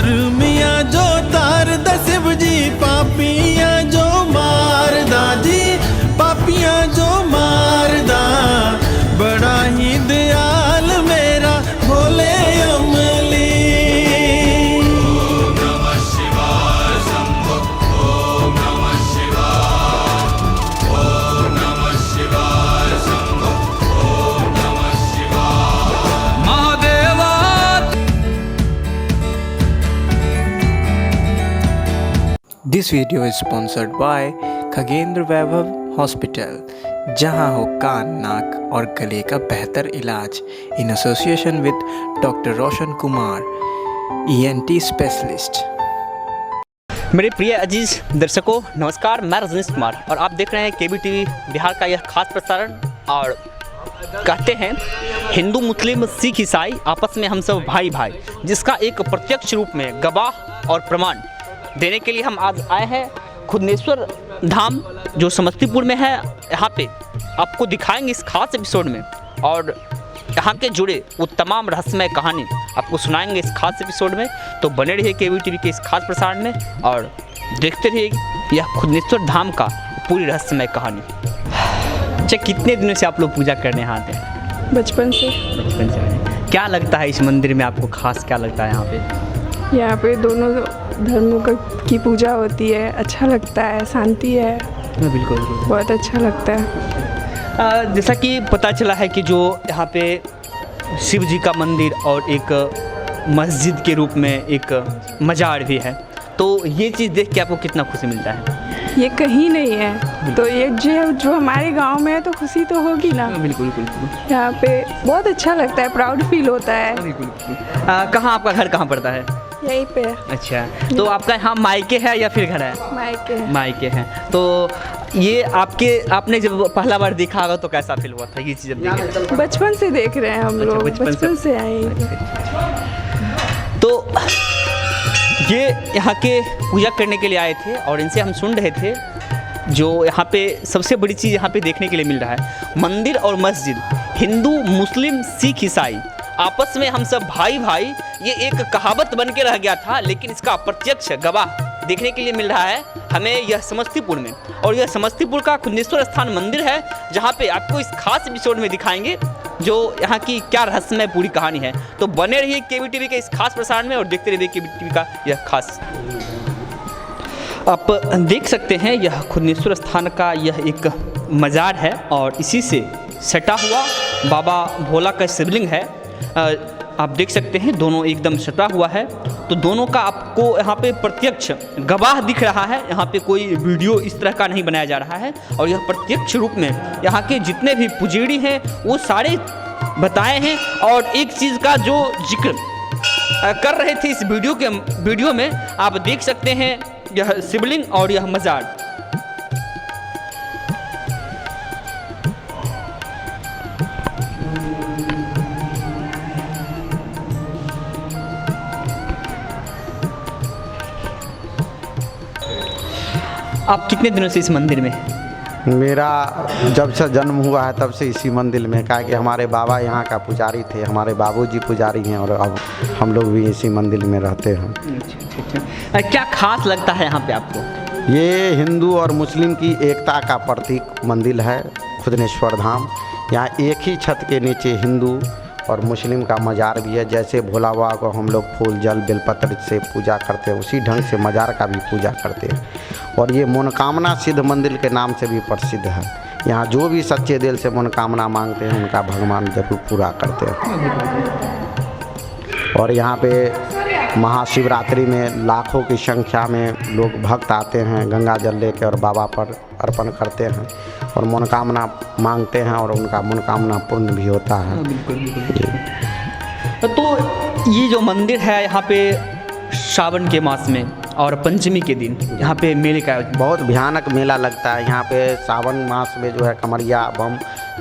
जुर्मिया जो तार दा शिव जी, पापियां जो मार दा जी, पापियां जो मार दा। बड़ा ही दयाल मेरा भोले अमली। This video is sponsored by Khagendra Vaibhav hospital, जहां हो कान, नाक और गले का बेहतर इलाज, in association with doctor Roshan Kumar, ENT specialist. मेरे प्रिय अजीज दर्शकों नमस्कार, मैं रजनीश कुमार और आप देख रहे हैं KBTV बिहार का यह खास प्रसारण। और कहते हैं हिंदू मुस्लिम सिख ईसाई आपस में हम सब भाई भाई, जिसका एक प्रत्यक्ष रूप में गवाह और प्रमाण देने के लिए हम आज आए हैं खुदनेश्वर धाम, जो समस्तीपुर में है। यहाँ पे आपको दिखाएंगे इस खास एपिसोड में, और यहाँ के जुड़े वो तमाम रहस्यमय कहानी आपको सुनाएंगे इस खास एपिसोड में। तो बने रहिए KBTV के इस खास प्रसारण में और देखते रहिए यह खुदनेश्वर धाम का पूरी रहस्यमय कहानी। अच्छा, कितने दिनों से आप लोग पूजा करने यहाँ आते हैं? बचपन से। बचपन से। क्या लगता है इस मंदिर में आपको खास, क्या लगता है यहाँ पे? यहाँ पे दोनों धर्मों की पूजा होती है, अच्छा लगता है, शांति है। बिल्कुल बहुत अच्छा लगता है। जैसा कि पता चला है कि जो यहाँ पे शिव जी का मंदिर और एक मस्जिद के रूप में एक मजार भी है, तो ये चीज़ देख के आपको कितना खुशी मिलता है? ये कहीं नहीं है, तो ये जो हमारे गांव में है तो खुशी तो होगी ना। बिल्कुल बिल्कुल। यहाँ पे बहुत अच्छा लगता है, प्राउड फील होता है। बिल्कुल। कहाँ आपका घर कहाँ पड़ता है? यहीं पे है। अच्छा, तो आपका यहाँ मायके है या फिर घर है? मायके है। मायके हैं। तो ये आपने जब पहला बार देखा होगा तो कैसा फील हुआ था ये चीज़? बचपन से देख रहे हैं हम लोग, बचपन से आए। तो ये यहाँ के पूजा करने के लिए आए थे और इनसे हम सुन रहे थे जो यहाँ पे सबसे बड़ी चीज़ यहाँ पे देखने के लिए मिल रहा है, मंदिर और मस्जिद, हिंदू मुस्लिम सिख ईसाई आपस में हम सब भाई भाई, ये एक कहावत बन के रह गया था, लेकिन इसका प्रत्यक्ष गवाह देखने के लिए मिल रहा है हमें यह समस्तीपुर में। और यह समस्तीपुर का खुदनेश्वर स्थान मंदिर है, जहाँ पे आपको इस खास एपिसोड में दिखाएंगे जो यहाँ की क्या रहस्यमय पूरी कहानी है। तो बने रहिए KBTV के इस खास प्रसारण में और देखते रहिए KBTV का यह खास। आप देख सकते हैं यह खुदनेश्वर स्थान का यह एक मज़ार है और इसी से सटा हुआ बाबा भोला का शिवलिंग है। आप देख सकते हैं दोनों एकदम सटा हुआ है, तो दोनों का आपको यहाँ पे प्रत्यक्ष गवाह दिख रहा है। यहाँ पे कोई वीडियो इस तरह का नहीं बनाया जा रहा है और यह प्रत्यक्ष रूप में यहाँ के जितने भी पुजेरी हैं वो सारे बताए हैं। और एक चीज़ का जो जिक्र कर रहे थे इस वीडियो में आप देख सकते हैं यह शिवलिंग और यह मजार। आप कितने दिनों से इस मंदिर में? मेरा जब से जन्म हुआ है तब से इसी मंदिर में, कहा कि हमारे बाबा यहाँ का पुजारी थे, हमारे बाबूजी पुजारी हैं और अब हम लोग भी इसी मंदिर में रहते हैं। अच्छा। क्या खास लगता है यहाँ पे आपको? ये हिंदू और मुस्लिम की एकता का प्रतीक मंदिर है खुदनेश्वर धाम। यहाँ एक ही छत के नीचे हिंदू और मुस्लिम का मज़ार भी है। जैसे भोला बाबा को हम लोग फूल जल बेलपत्र से पूजा करते हैं, उसी ढंग से मज़ार का भी पूजा करते हैं। और ये मनोकामना सिद्ध मंदिर के नाम से भी प्रसिद्ध है। यहाँ जो भी सच्चे दिल से मनोकामना मांगते हैं उनका भगवान जरूर पूरा करते हैं। और यहाँ पे महाशिवरात्रि में लाखों की संख्या में लोग भक्त आते हैं, गंगा जल लेके और बाबा पर अर्पण करते हैं और मनोकामना मांगते हैं और उनका मनोकामना पूर्ण भी होता है। तो ये जो मंदिर है यहाँ पे श्रावण के मास में और पंचमी के दिन यहाँ पे मेले का बहुत भयानक मेला लगता है। यहाँ पे सावन मास में जो है कमरिया बम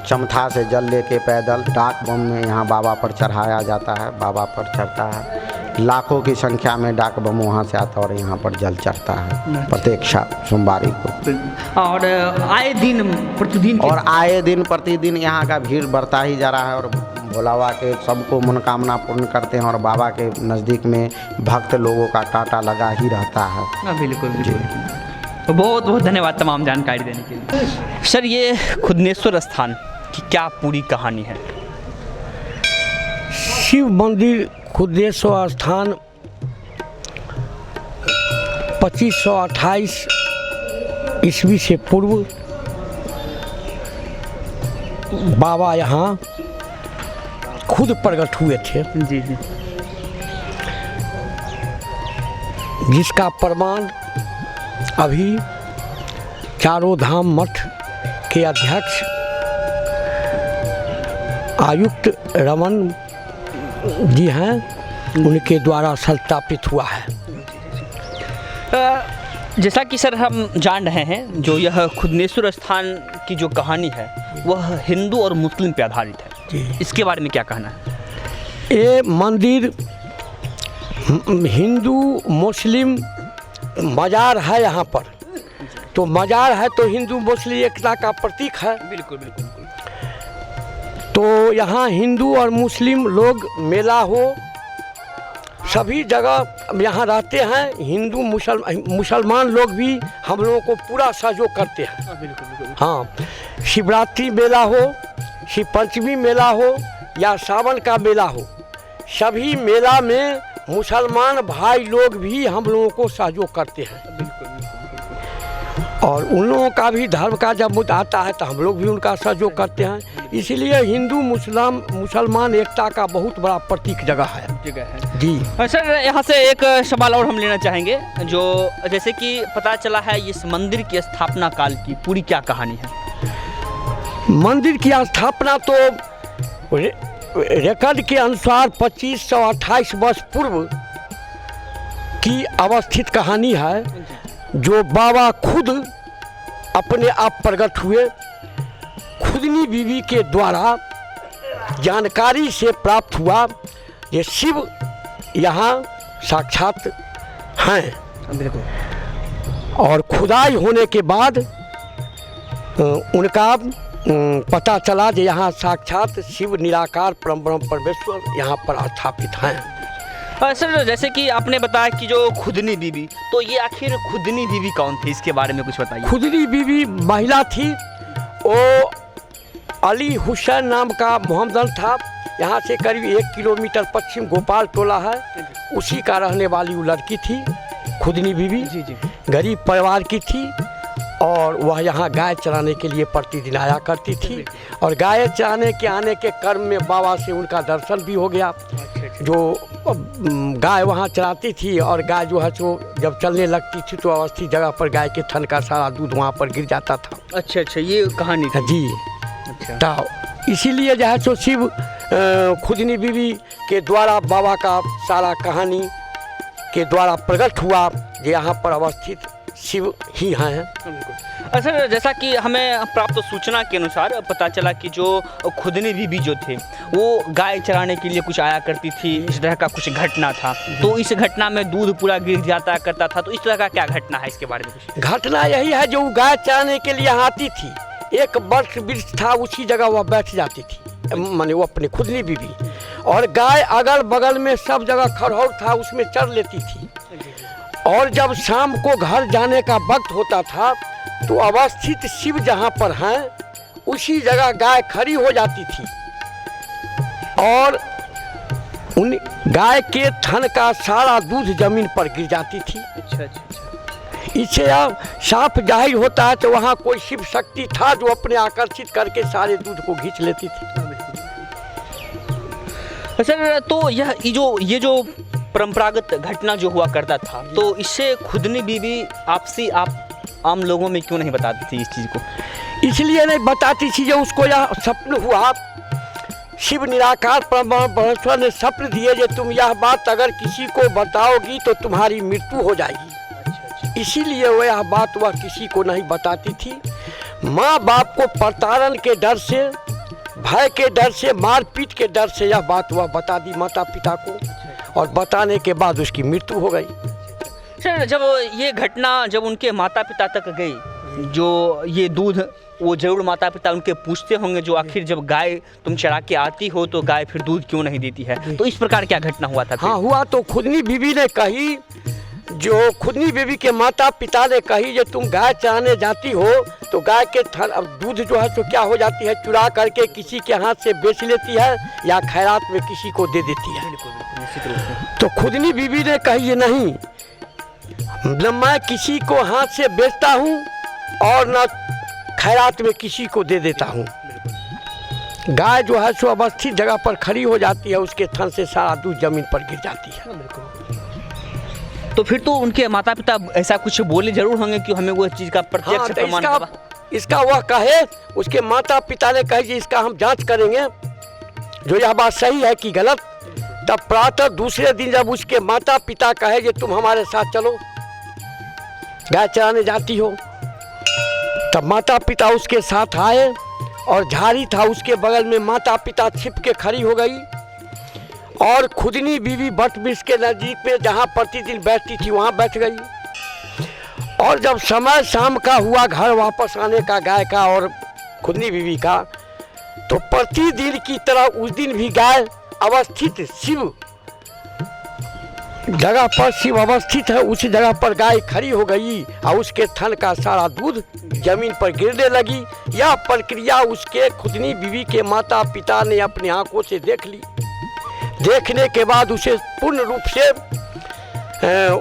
चमथा से जल लेके पैदल डाक बम में यहाँ बाबा पर चढ़ाया जाता है, बाबा पर चढ़ता है। लाखों की संख्या में डाक बम वहाँ से आता है और यहाँ पर जल चढ़ता है प्रत्येक सोमवारी को। और आए दिन प्रतिदिन यहाँ का भीड़ बढ़ता ही जा रहा है और भोला बाबा के सबको मनोकामना पूर्ण करते हैं और बाबा के नज़दीक में भक्त लोगों का टाटा लगा ही रहता है। हाँ बिल्कुल बिल्कुल। तो बहुत बहुत धन्यवाद तमाम जानकारी देने के लिए। सर ये खुदनेश्वर स्थान की क्या पूरी कहानी है? शिव मंदिर खुदनेश्वर स्थान 2528 ईस्वी से पूर्व बाबा यहाँ खुद प्रकट हुए थे, जी जी। जिसका प्रमाण अभी चारों धाम मठ के अध्यक्ष आयुक्त रमन जी हैं, उनके द्वारा सत्यापित हुआ है। जैसा कि सर हम जान रहे हैं, जो यह खुदनेश्वर स्थान की जो कहानी है वह हिंदू और मुस्लिम पे आधारित है, जी। इसके बारे में क्या कहना है? ये मंदिर हिंदू मुस्लिम मज़ार है यहाँ पर, तो मज़ार है तो हिंदू मुस्लिम एकता का प्रतीक है। बिल्कुल बिल्कुल। तो यहाँ हिंदू और मुस्लिम लोग मेला हो सभी जगह यहाँ रहते हैं। हिंदू मुसलमान लोग भी हम लोगों को पूरा सहयोग करते हैं। हाँ, शिवरात्रि मेला हो, शिव पंचमी मेला हो या सावन का मेला हो, सभी मेला में मुसलमान भाई लोग भी हम लोगों को सहयोग करते हैं। और उन लोगों का भी धर्म का जब मुद्दा आता है तो हम लोग भी उनका सहयोग करते हैं। इसलिए हिंदू मुसलमान एकता का बहुत बड़ा प्रतीक जगह है जी। सर यहाँ से एक सवाल और हम लेना चाहेंगे, जो जैसे कि पता चला है इस मंदिर की स्थापना काल की पूरी क्या कहानी है? मंदिर की स्थापना तो रिकॉर्ड के अनुसार 2528 वर्ष पूर्व की अवस्थित कहानी है, जो बाबा खुद अपने आप प्रकट हुए। खुदनी बीवी के द्वारा जानकारी से प्राप्त हुआ ये शिव यहाँ साक्षात हैं, और खुदाई होने के बाद उनका पता चला कि यहाँ साक्षात शिव निराकार परम ब्रह्म परमेश्वर यहाँ पर स्थापित हैं। सर जैसे कि आपने बताया कि जो खुदनी बीवी, तो ये आखिर खुदनी बीवी कौन थी, इसके बारे में कुछ बताइए। खुदनी बीवी महिला थी, वो अली हुसैन नाम का मोहम्मदन था। यहाँ से करीब 1 किलोमीटर पश्चिम गोपाल टोला है, उसी का रहने वाली वो लड़की थी खुदनी बीवी। जी जी। गरीब परिवार की थी और वह यहाँ गाय चराने के लिए प्रतिदिन आया करती थी, और गाय चराने के आने के क्रम में बाबा से उनका दर्शन भी हो गया। जो गाय वहाँ चराती थी और गाय जो है सो जब चलने लगती थी तो अवस्थित जगह पर गाय के थन का सारा दूध वहाँ पर गिर जाता था। अच्छा अच्छा, ये कहानी थी जी। अच्छा। तो इसीलिए जो है सो शिव खुदनी बीवी के द्वारा बाबा का सारा कहानी के द्वारा प्रकट हुआ, जो यहाँ पर अवस्थित शिव ही हैं। सर जैसा कि हमें प्राप्त सूचना के अनुसार पता चला कि जो खुदनी बीवी जो थे वो गाय चराने के लिए कुछ आया करती थी, इस तरह का कुछ घटना था। तो इस घटना में दूध पूरा गिर जाता करता था, तो इस तरह का क्या घटना है, इसके बारे में कुछ? घटना यही है, जो गाय चराने के लिए आती थी, एक वृक्ष वृक्ष था, उसी जगह वह बैठ जाती थी, माने वो अपनी खुदनी बीवी, और गाय अगल बगल में सब जगह खरहौर था, उसमें चर लेती थी। और जब शाम को घर जाने का वक्त होता था तो अवस्थित शिव जहाँ पर हैं उसी जगह गाय खड़ी हो जाती थी, और उन गाय के थन का सारा दूध जमीन पर गिर जाती थी। अच्छा अच्छा अच्छा। इससे साफ जाहिर होता है तो वहाँ कोई शिव शक्ति था जो अपने आकर्षित करके सारे दूध को खींच लेती थी। सर तो ये जो परंपरागत घटना जो हुआ करता था, तो इससे खुदनी बीवी आपसी आम लोगों में क्यों नहीं बताती थी इस चीज़ को? इसलिए नहीं बताती थी, जो उसको यह स्वप्न हुआ, शिव निराकार परमेश्वर ने स्वप्न दिए कि तुम यह बात अगर किसी को बताओगी तो तुम्हारी मृत्यु हो जाएगी। इसीलिए वह यह बात वह किसी को नहीं बताती थी। माँ बाप को प्रताड़न के डर से, भय के डर से, मारपीट के डर से यह बात वह बता दी माता पिता को, और बताने के बाद उसकी मृत्यु हो गई। सर जब ये घटना जब उनके माता पिता तक गई, जो ये दूध वो जरूर माता पिता उनके पूछते होंगे जो आखिर जब गाय तुम चरा के आती हो तो गाय फिर दूध क्यों नहीं देती है। तो इस प्रकार क्या घटना हुआ था फिर? हाँ हुआ तो खुदनी बीवी ने कही, जो खुदनी बीवी के माता पिता ने कही जो तुम गाय चराने जाती हो तो गाय के थन अब दूध जो है तो क्या हो जाती है, चुरा करके किसी के हाथ से बेच लेती है या खैरात में किसी को दे देती है। निश्चित रूप से। तो खुदनी बीवी ने कही ये नहीं, न मैं किसी को हाथ से बेचता हूँ और न खैरात में किसी को दे देता हूँ। गाय जो है सो अवस्थित जगह पर खड़ी हो जाती है, उसके थन से सारा दूध जमीन पर गिर जाती है। तो फिर तो उनके माता पिता ऐसा कुछ बोले जरूर होंगे कि हमें वो चीज़ का प्रत्यक्ष हाँ, तो प्रमाण इसका वह कहे, उसके माता पिता ने कहे कि इसका हम जांच करेंगे जो यह बात सही है कि गलत। तब प्रातः दूसरे दिन जब उसके माता पिता कहे कि तुम हमारे साथ चलो गाय चराने जाती हो, तब माता पिता उसके साथ आए और झाड़ी था उसके बगल में माता पिता छिप के खड़ी हो गई और खुदनी बीवी बट वृक्ष के नज़दीक में जहाँ प्रतिदिन बैठती थी वहाँ बैठ गई। और जब समय शाम का हुआ घर वापस आने का गाय का और खुदनी बीवी का, तो प्रतिदिन की तरह उस दिन भी गाय अवस्थित शिव जगह पर शिव अवस्थित है उसी जगह पर गाय खड़ी हो गई और उसके थन का सारा दूध जमीन पर गिरने लगी। यह प्रक्रिया उसके खुदनी बीवी के माता पिता ने अपनी आंखों से देख ली। देखने के बाद उसे पूर्ण रूप से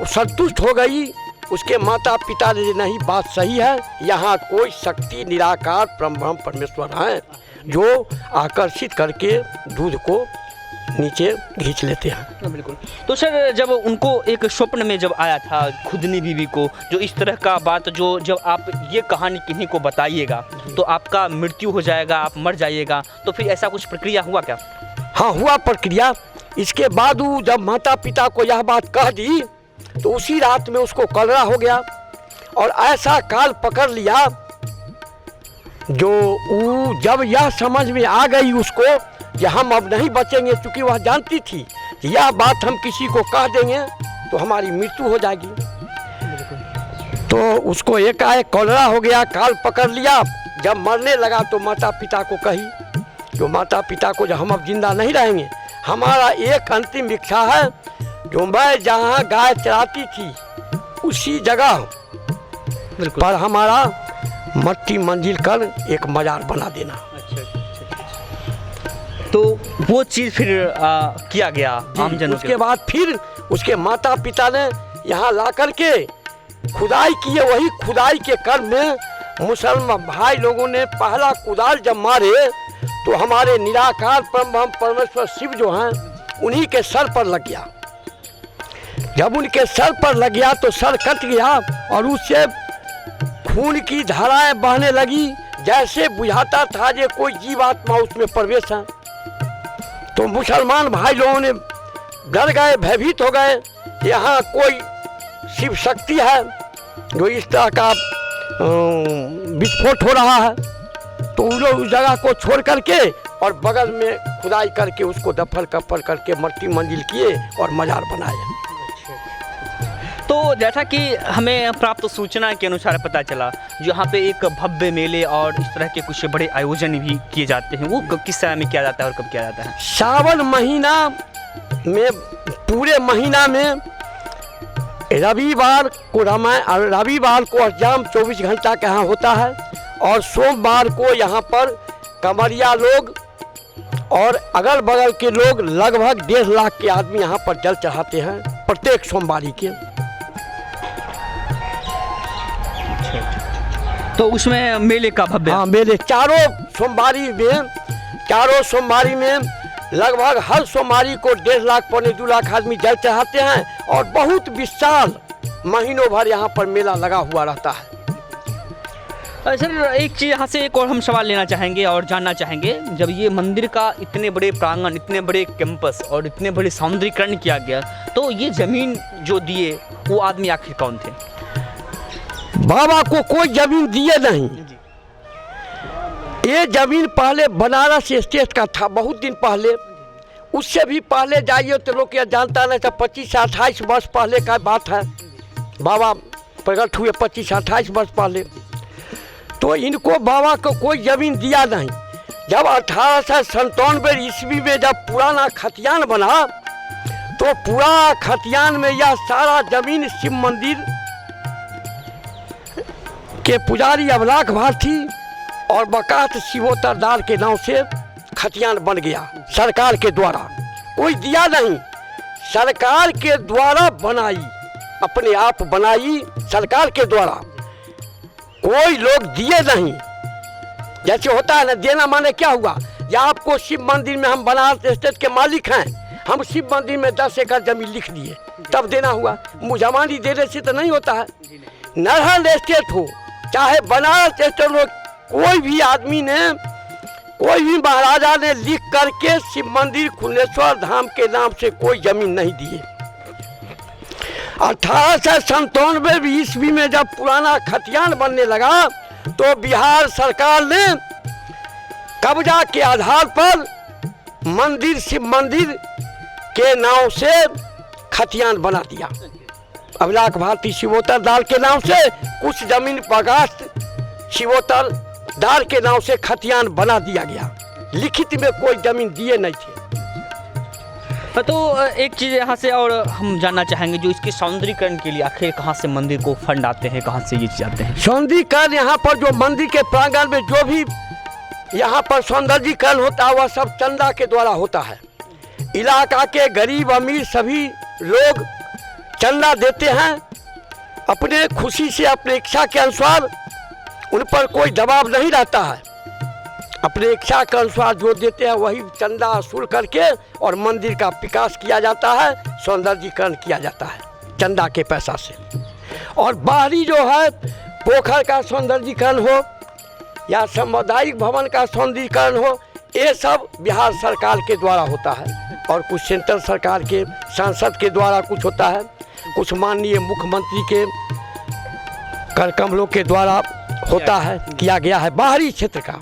संतुष्ट हो गई। उसके माता पिता ने नहीं बात सही है, यहाँ कोई शक्ति निराकार ब्रह्म परमेश्वर हैं जो आकर्षित करके दूध को नीचे खींच लेते हैं। बिल्कुल। तो सर जब उनको एक स्वप्न में जब आया था खुदनी बीवी को जो इस तरह का बात, जो जब आप ये कहानी किन्हीं को बताइएगा तो आपका मृत्यु हो जाएगा, आप मर जाइएगा, तो फिर ऐसा कुछ प्रक्रिया हुआ क्या? हाँ हुआ प्रक्रिया। इसके बाद जब माता पिता को यह बात कह दी तो उसी रात में उसको कलरा हो गया और ऐसा काल पकड़ लिया जो जब यह समझ में आ गई उसको कि हम अब नहीं बचेंगे, चूँकि वह जानती थी यह बात हम किसी को कह देंगे तो हमारी मृत्यु हो जाएगी। तो उसको एकाएक कलरा हो गया, काल पकड़ लिया। जब मरने लगा तो माता पिता को कही, जो माता पिता को जब हम अब जिंदा नहीं रहेंगे, हमारा एक अंतिम इच्छा है जो मैं जहाँ गाय चराती थी उसी जगह पर हमारा मट्टी मंजिल कर एक मजार बना देना। तो वो चीज़ फिर किया गया आमजनों उसके बाद फिर उसके माता पिता ने यहाँ ला कर के खुदाई किए। वही खुदाई के क्रम में मुसलमान भाई लोगों ने पहला कुदाल जब मारे तो हमारे निराकार ब्रह्म परमेश्वर शिव जो हैं उन्हीं के सर पर लग गया। जब उनके सर पर लग गया तो सर कट गया और उससे खून की धाराएं बहने लगी, जैसे बुझाता था जे कोई जीवात्मा उसमें प्रवेश है। तो मुसलमान भाई लोगों ने डर गए, भयभीत हो गए, यहाँ कोई शिव शक्ति है जो इस तरह का विस्फोट हो रहा है। तो उन लोग उस जगह को छोड़ करके और बगल में खुदाई करके उसको दफन कफन करके मट्टी मंजिल किए और मजार बनाए। तो जैसा कि हमें प्राप्त सूचना के अनुसार पता चला जो यहाँ पे एक भव्य मेले और इस तरह के कुछ बड़े आयोजन भी किए जाते हैं, वो किस समय में किया जाता है और कब किया जाता है? सावन महीना में पूरे महीना में रविवार को रामायण, रविवार को अष्टयाम 24 घंटा का यहाँ होता है और सोमवार को यहाँ पर कमरिया लोग और अगल बगल के लोग लगभग 1.5 लाख के आदमी यहाँ पर जल चढ़ाते हैं प्रत्येक सोमवारी के। तो उसमें मेले का भव्य, हाँ मेले चारों सोमवारी में लगभग हर सोमवारी को 1.5 लाख पौने 2 लाख आदमी जल चढ़ाते हैं और बहुत विशाल महीनों भर यहाँ पर मेला लगा हुआ रहता है। सर एक चीज़ यहाँ से एक और हम सवाल लेना चाहेंगे और जानना चाहेंगे, जब ये मंदिर का इतने बड़े प्रांगण, इतने बड़े कैंपस और इतने बड़े सौंदर्यीकरण किया गया, तो ये ज़मीन जो दिए वो आदमी आखिर कौन थे? बाबा को कोई जमीन दिए नहीं। ये जमीन पहले बनारस स्टेट का था बहुत दिन पहले, उससे भी पहले जाइए तो लोग यह जानता नहीं था। 25 से 28 वर्ष पहले का बात है, बाबा प्रकट हुए 25 से 28 वर्ष पहले। तो इनको बाबा को कोई जमीन दिया नहीं। जब 1897 ईस्वी में जब पुराना खतियान बना तो पूरा खतियान में यह सारा जमीन शिव मंदिर के पुजारी अबलाख भारती और बकात शिवोतरदार के नाम से खतियान बन गया सरकार के द्वारा। कोई दिया नहीं, सरकार के द्वारा बनाई, अपने आप बनाई सरकार के द्वारा, कोई लोग दिए नहीं। जैसे होता है ना, देना माने क्या हुआ, या आपको शिव मंदिर में हम बनारस स्टेट के मालिक हैं, हम शिव मंदिर में 10 एकड़ जमीन लिख दिए तब देना हुआ। मुझमानी देने से तो नहीं होता है। नरहल स्टेट हो चाहे बनारस स्टेट हो, कोई भी आदमी ने, कोई भी महाराजा ने लिख करके शिव मंदिर खुनेश्वर धाम के नाम से कोई जमीन नहीं दिए। 1897 ईस्वी में जब पुराना खतियान बनने लगा तो बिहार सरकार ने कब्जा के आधार पर मंदिर शिव मंदिर के नाम से खतियान बना दिया। अबलाख भारती शिवोतरदार के नाम से कुछ जमीन बगास्त शिवोतरदार के नाम से खतियान बना दिया गया। लिखित में कोई जमीन दिए नहीं थे। तो एक चीज़ यहाँ से और हम जानना चाहेंगे, जो इसके सौंदर्यीकरण के लिए आखिर कहाँ से मंदिर को फंड आते हैं, कहाँ से ये चीज़ आते हैं? सौंदर्यीकरण यहाँ पर जो मंदिर के प्रांगण में जो भी यहाँ पर सौंदर्यीकरण होता है वह सब चंदा के द्वारा होता है। इलाका के गरीब अमीर सभी लोग चंदा देते हैं अपने खुशी से, अपने इच्छा के अनुसार। उन पर कोई दबाव नहीं रहता है, अपने इच्छा के अनुसार जो देते हैं वही चंदा वसूल करके और मंदिर का विकास किया जाता है, सौंदर्यीकरण किया जाता है चंदा के पैसा से। और बाहरी जो है पोखर का सौंदर्यीकरण हो या सामुदायिक भवन का सौंदर्यीकरण हो, ये सब बिहार सरकार के द्वारा होता है। और कुछ सेंट्रल सरकार के सांसद के द्वारा कुछ होता है, कुछ माननीय मुख्यमंत्री के कर कमलों के द्वारा होता है, किया गया है बाहरी क्षेत्र का।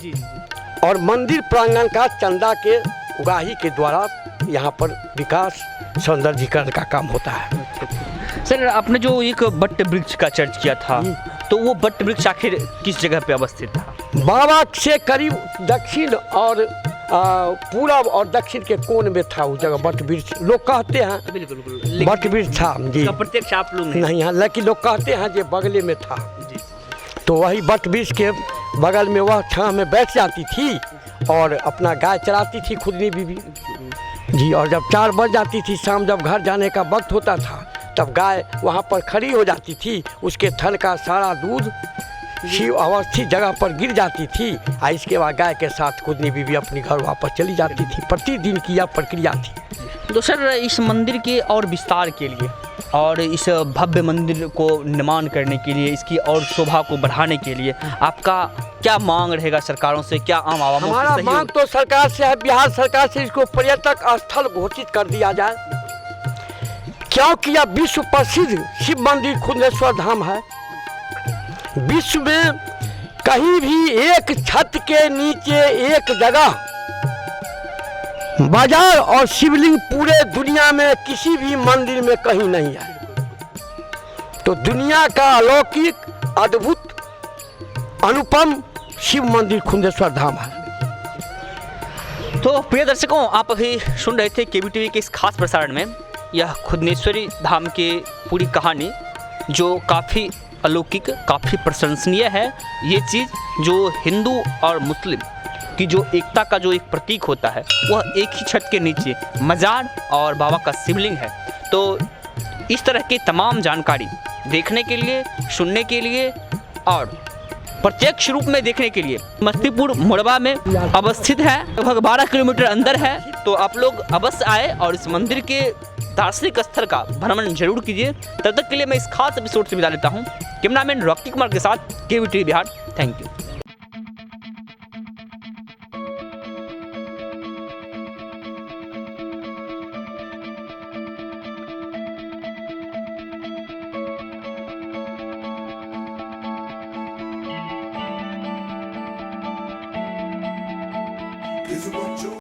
और मंदिर प्रांगण का चंदा के उगाही के द्वारा यहाँ पर विकास सौंदर्यीकरण का काम होता है। सर, आपने जो एक बट वृक्ष का चर्च किया था, तो वो बट वृक्ष आखिर किस जगह पे अवस्थित था? बाबा से करीब दक्षिण और पूरब और दक्षिण के कोण में था वो जगह बट वृक्ष। लोग कहते हैं बिल्कुल बट वृक्ष था जी, प्रत्यक्ष आप लोग नहीं है, लेकिन लोग कहते हैं जो बगले में था। तो वही बट वृक्ष के बगल में वह छांव में बैठ जाती थी और अपना गाय चराती थी खुदनी बीबी जी। और जब 4 बज जाती थी शाम, जब घर जाने का वक्त होता था, तब गाय वहाँ पर खड़ी हो जाती थी, उसके थन का सारा दूध शिव अवस्थित जगह पर गिर जाती थी। और इसके बाद गाय के साथ खुदनी बीबी अपनी घर वापस चली जाती थी। प्रतिदिन की यह प्रक्रिया थी। तो सर, इस मंदिर के और विस्तार के लिए और इस भव्य मंदिर को निर्माण करने के लिए, इसकी और शोभा को बढ़ाने के लिए आपका क्या मांग रहेगा सरकारों से, क्या आम आवाम? हमारा मांग तो सरकार से है, बिहार सरकार से, इसको पर्यटक स्थल घोषित कर दिया जाए, क्योंकि यह विश्व प्रसिद्ध शिव मंदिर खुनेश्वर धाम है। विश्व में कहीं भी एक छत के नीचे एक जगह बाजार और शिवलिंग पूरे दुनिया में किसी भी मंदिर में कहीं नहीं है। तो दुनिया का अलौकिक अद्भुत अनुपम शिव मंदिर खुनेश्वर धाम है। तो प्रिय दर्शकों, आप अभी सुन रहे थे केबीटीवी के इस खास प्रसारण में यह खुनेश्वरी धाम की पूरी कहानी, जो काफ़ी अलौकिक, काफ़ी प्रशंसनीय है। ये चीज़ जो हिंदू और मुस्लिम की जो एकता का जो एक प्रतीक होता है, वह एक ही छत के नीचे मजार और बाबा का शिवलिंग है। तो इस तरह की तमाम जानकारी देखने के लिए, सुनने के लिए और प्रत्यक्ष रूप में देखने के लिए समस्तीपुर मोड़वा में अवस्थित है, लगभग 12 किलोमीटर अंदर है। तो आप लोग अवश्य आए और इस मंदिर के दार्शनिक स्थल का भ्रमण जरूर कीजिए। तब तक के लिए मैं इस खास एपिसोड से विदा लेता हूँ। कैमरामैन रॉकी कुमार के साथ, केबीटीवी बिहार। Thank you.